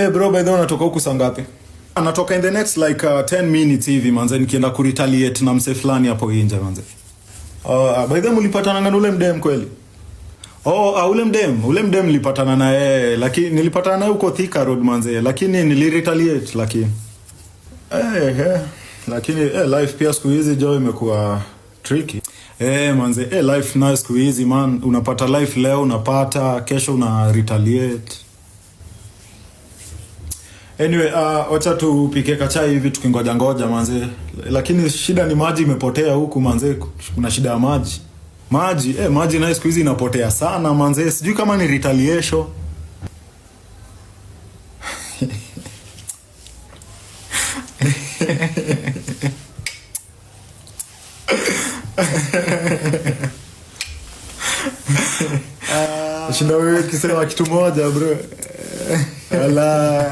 Bro, by the way unatoka huku saa ngapi? Anatoka in the next like 10 minutes hivi manze, nikienda kuretaliate na mse fulani hapo nje manze. By the way mlipatana na ule mdem kweli? Ule mdem nilipatana na yeye, lakini nilipatana naye huko Thika Road manze, lakini niliretaliate lakini. Lakini life pia siku hizi jo imekuwa tricky. Manze, life na siku hizi man, unapata life leo, unapata kesho una retaliate. Anyway, wacha tupike kachai hivi tukingoja ngoja manze. Lakini shida ni maji imepotea huku manze, kuna shida ya maji. Maji na siku hizi inapotea sana manze, sijui kama ni retaliation. Shinda wewe kisema kitu moja bro. Ala.